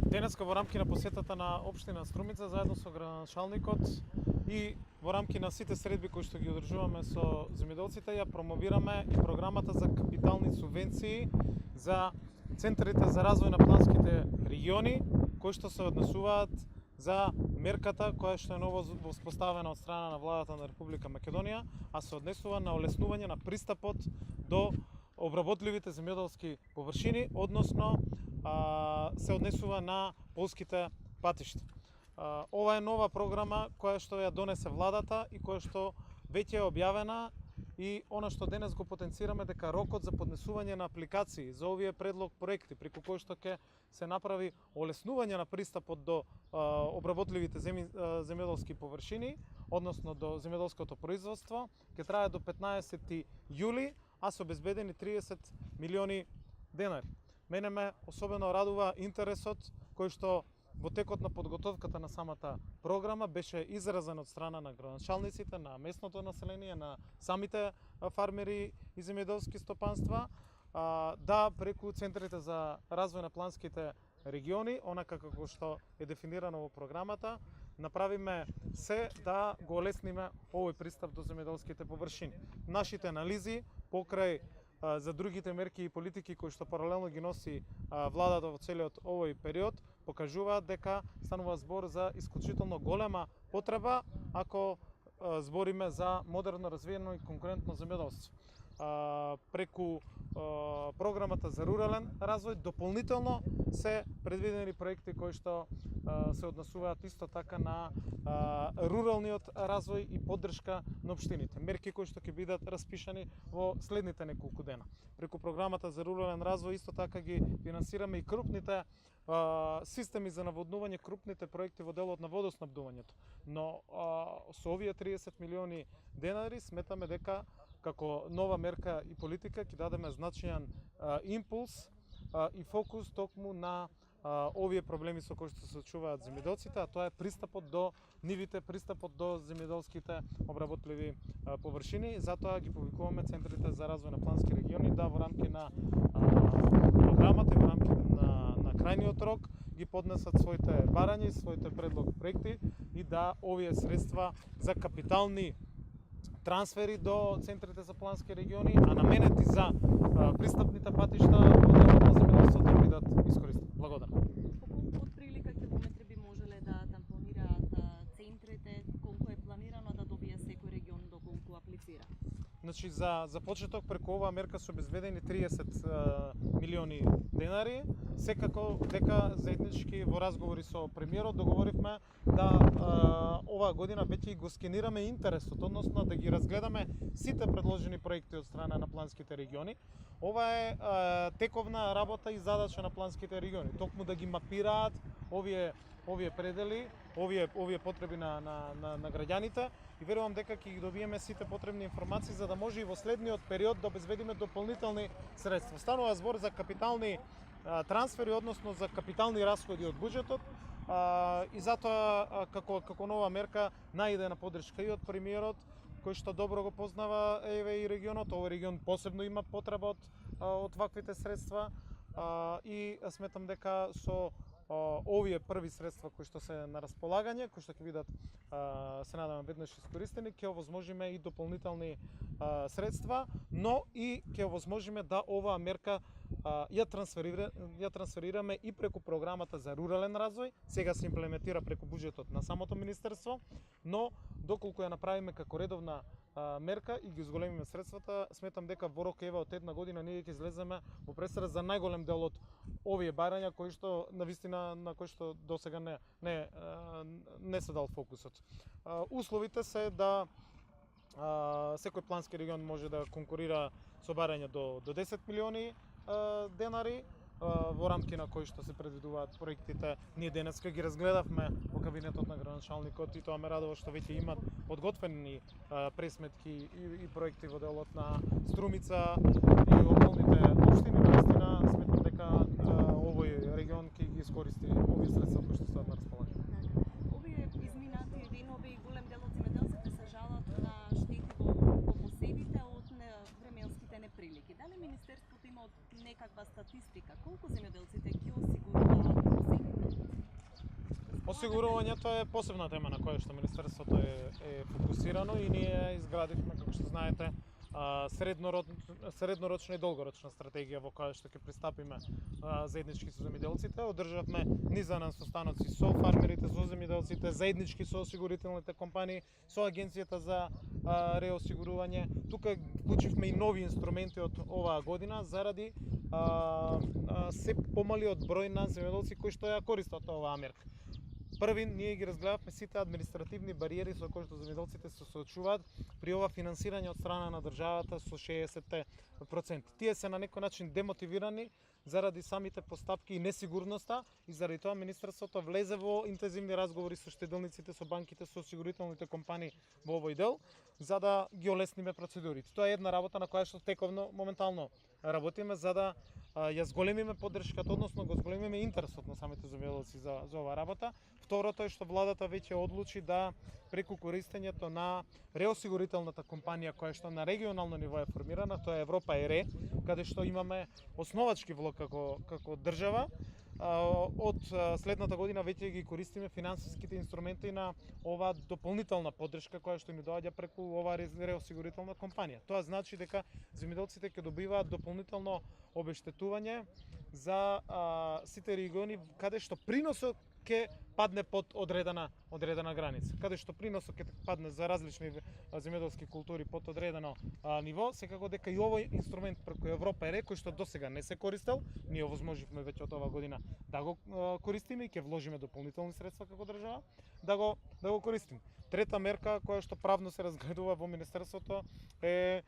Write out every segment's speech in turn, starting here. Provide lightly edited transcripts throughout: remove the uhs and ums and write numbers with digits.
Денеска во рамки на посетата на општина Струмица заедно со градоначалникот и во рамки на сите средби кои што ги одржуваме со земјоделците ја промовираме и програмата за капитални субвенции за центрите за развој на планските региони кои што се однесуваат за мерката која што е ново воспоставена од страна на владата на Република Македонија, а се однесува на олеснување на пристапот до обработливите земјоделски површини, односно се однесува на полските патишта. Ова е нова програма која што ја донесе владата и која што веќе е објавена, и она што денес го потенцираме дека рокот за поднесување на апликации за овие предлог проекти преку кои што ќе се направи олеснување на пристапот до обработливите земјоделски површини, односно до земјоделското производство, ќе трае до 15 јули, а се обезбедени 30 милиони денари. Мене ме особено радува интересот кој што во текот на подготовката на самата програма беше изразен од страна на градоначалниците, на местното население, на самите фармери и земјоделски стопанства, да преку центрите за развој на планските региони, онака како што е дефинирано во програмата, направиме се да го олесниме овој пристап до земјоделските површини. Нашите анализи покрај за другите мерки и политики кои што паралелно ги носи владата во целиот овој период покажуваат дека станува збор за исклучително голема потреба ако збориме за модерно развиено и конкурентно земјоделство. Преку програмата за рурален развој дополнително се предвидени проекти кои што се однесуваат исто така на руралниот развој и поддршка на општините. Мерки кои што ќе бидат распишани во следните неколку дена. Преку програмата за рурален развој исто така ги финансираме и крупните системи за наводнување, крупните проекти во делот на водоснабдувањето. Но со овие 30 милиони денари сметаме дека како нова мерка и политика ќе дадеме значајан импулс и фокус токму на овие проблеми со кои што се соочуваат земјоделците, а тоа е пристапот до нивите, пристапот до земјоделските обработливи површини. Затоа ги повикуваме центрите за развој на плански региони да во рамки на програмата и во рамки на крајниот рок ги поднесат своите барања и своите предлог проекти и да овие средства за капитални трансфери до центрите за плански региони, а наменети за пристапните патишта во делот на земјоделството да бидат искористени. Благодарам. Колку отприлика километри би можеле да тампонираат центрите, колку е планирано да добие секој регион доколку аплицира? Значи за почеток преку оваа мерка се обезбедени 30 милиони денари. Секако дека заеднички во разговори со премиерот договоривме да оваа година веќе го скенираме интересот, односно да ги разгледаме сите предложени проекти од страна на планските региони. Ова е тековна работа и задача на планските региони, токму да ги мапираат овие предели, овие потреби на граѓаните, и верувам дека ќе ги добиеме сите потребни информации за да може и во следниот период да обезбедиме дополнителни средства. Станува збор за капитални трансфери, односно за капитални расходи од буџетот, и затоа како нова мерка најде на поддршка и од премиерот, кој што добро го познава и регионот. Овој регион посебно има потреба од ваквите средства, и сметам дека со овие први средства кои што се на располагање, кои што ќе бидат се надевам веднаш искористени, ќе овозможиме и дополнителни средства, но и ќе овозможиме да оваа мерка ја трансферираме и преку програмата за рурален развој. Сега се имплементира преку буџетот на самото министерство, но доколку ја направиме како редовна мерка и ги зголемиме средствата, сметам дека во рок од една година ние ќе излеземе во пресраз за најголем дел од овие барања кои што навистина на кои што досега не се дал фокусот. Условите се да секој плански регион може да конкурира со барање до 10 милиони денари, во рамки на кои што се предвидуваат проектите. Ние денеска ги разгледавме во кабинетот на градоначалникот и тоа ме радува што веќе имат подготвени пресметки и проекти во делот на Струмица и околните општини. Наистина сметам дека овој регион ќе ги искористи овие средства кои што се на располагање. Овие изминати денови голем дел од земјоделците се жалат на штети во посевите од временските неприлики. Дали Министерството има некаква статистика колку земјоделците ќе осигуруваат посевите? Осигурувањето е посебна тема на која што Министерството е фокусирано и ние изградивме, како што знаете, среднорочна и долгорочна стратегија во која што ќе пристапиме заеднички со земјоделците. Одржавме низа состаноци со фармерите, со земјоделците, заеднички со осигурителните компании, со Агенцијата за реосигурување. Тука вклучивме и нови инструменти од оваа година заради се помалиот број на земјоделци кои што ја користат оваа мерка. Први, ние ги разгледавме сите административни бариери со кои што земјоделците се соочуваат при ова финансирање од страна на државата со 60%. Тие се на некој начин демотивирани заради самите постапки и несигурноста и заради тоа Министерството влезе во интензивни разговори со штеделниците, со банките, со осигурителните компании во овој дел, за да ги олесниме процедурите. Тоа е една работа на која што тековно моментално работиме за да ја зголемиме поддршката, односно го зголемиме интересот на самите земјоделци за оваа работа. Второто е што владата веќе одлучи да преку користењето на реосигурителната компанија која што на регионално ниво е формирана, тоа е Европа ЕРЕ, каде што имаме основачки влог како држава. Од следната година веќе ги користиме финансиските инструменти на оваа дополнителна поддршка која што ни доаѓа преку оваа реосигурителна компанија. Тоа значи дека земјоделците ќе добиваат дополнително обештетување за сите региони каде што приносот ќе падне под одредена граница. Каде што приносот ќе падне за различни земјоделски култури под одредено ниво, секако дека и овој инструмент преку Европа ЕРЕ, кој што досега не се користел, ние овозможивме веќе од оваа година да го користиме и ќе вложиме дополнителни средства како држава да го користиме. Трета мерка која што правно се разгледува во Министерството е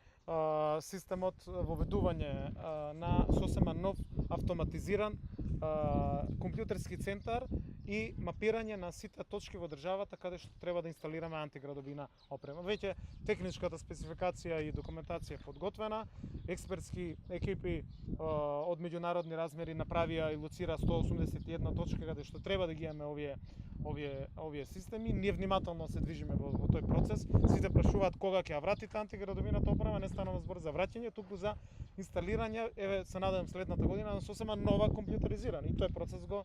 системот воведување на сосема нов автоматизиран компјутерски центар и мапирање на сите точки во државата каде што треба да инсталираме антиградобина опрема. Веќе техничката спецификација и документација е подготвена, експертски екипи од меѓународни размери направија и лоцира 181 точка каде што треба да ги имаме овие системи. Ние внимателно се движиме во тој процес. Сите прашуваат кога ќе ја вратите антиградобината опрема, не станува збор за враќање, туку за инсталирање, еве се надевам следната година на сосема нова компјутеризирана и тој процес го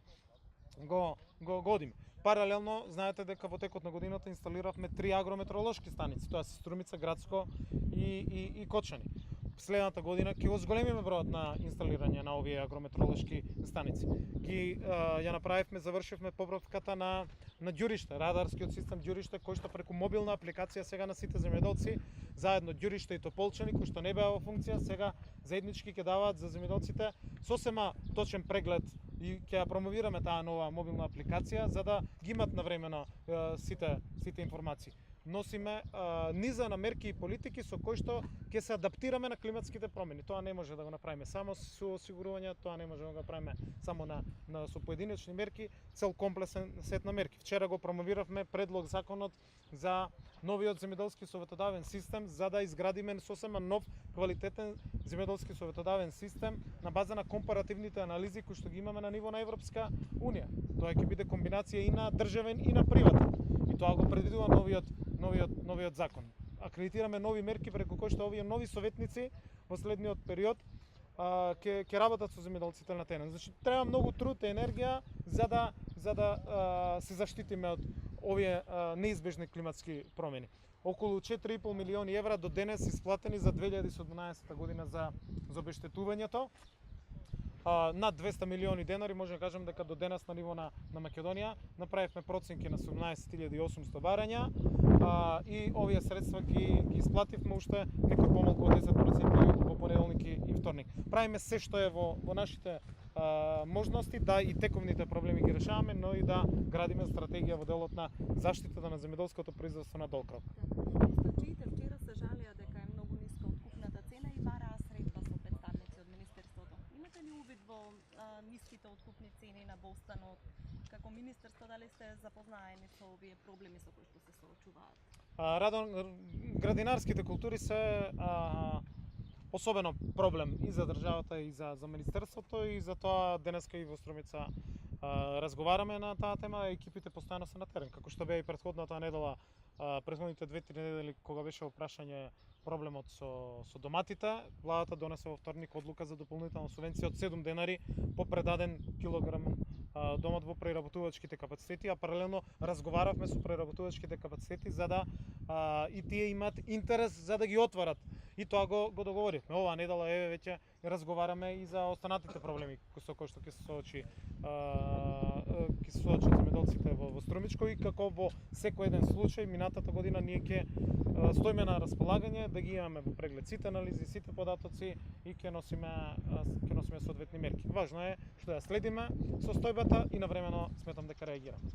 годиме. Паралелно, знаете дека во текот на годината инсталиравме 3 агрометеоролошки станици, тоа се Струмица, Градско и Кочани. Следната година ќе го зголемиме бројот на инсталирање на овие агрометеоролошки станици. Ја направивме, завршивме поправката на ѓуриште, радарскиот систем ѓуриште кој што преку мобилна апликација сега на сите земјоделци, заедно ѓуриште и Тополчани кои што не беа во функција, сега заеднички ќе даваат за земјоделците сосема точен преглед и ќе ја промовираме таа нова мобилна апликација за да ги имат навремено сите информации. Носиме низа на мерки и политики со кои што ќе се адаптираме на климатските промени. Тоа не може да го направиме само со осигурување, тоа не може да го направиме само со поединечни мерки, цел комплексен сет на мерки. Вчера го промовиравме предлог законот за новиот земјоделски советодавен систем за да изградиме сосема нов квалитетен земјоделски советодавен систем на база на компаративните анализи кои што ги имаме на ниво на Европска унија. Тоа ќе биде комбинација и на државен и на приватен. И тоа го предвидува новиот закон. Акредитираме нови мерки преку кои што овие нови советници во следниот период ќе работат со земјоделците на терен. Значи треба многу труд и енергија за да се заштитиме од овие неизбежни климатски промени. Околу 4,5 милиони евра до денес исплатени за 2017 година за обештетувањето. Над 200 милиони денари, може да кажем дека до денес на ниво на Македонија направивме проценки на 17.800 барања и овие средства ги исплативме уште некој помалку од 10% во понеделник и вторник. Правиме се што е во нашите можности да и тековните проблеми ги решаваме, но и да градиме стратегија во делот на заштитата на земјоделското производство на долг рок. Источиите вчера се жалија дека е многу ниска откупната цена и бараа средства со представници од Министерството. Имате ли увид во ниските откупни цени на бостанот? Како министерство дали сте запознаени со овие проблеми со кои што се соочуваат? Градинарските култури се особено проблем и за државата и за министерството и за тоа денеска и во Струмица разговараме на таа тема, екипите постојано се на терен, како што беа и претходната недела, претходните 2-3 недели кога беше во прашање проблемот со доматите, владата донесе во вторник одлука за дополнителна субвенција од 7 денари по предаден килограм домот во преработувачките капацитети, а паралелно разговаравме со преработувачките капацитети за да и тие имаат интерес за да ги отварат. И тоа го договоривме. Оваа недела веќе разговараме и за останатите проблеми со кои што ќе се соочи земјоделците во Струмичко, и како во секој еден случај минатата година ние ќе стоиме на располагање да ги имаме во преглед сите анализи, сите податоци и ќе носиме соодветни мерки. Важно е што ја следиме состојбата и навремено сметам дека реагираме.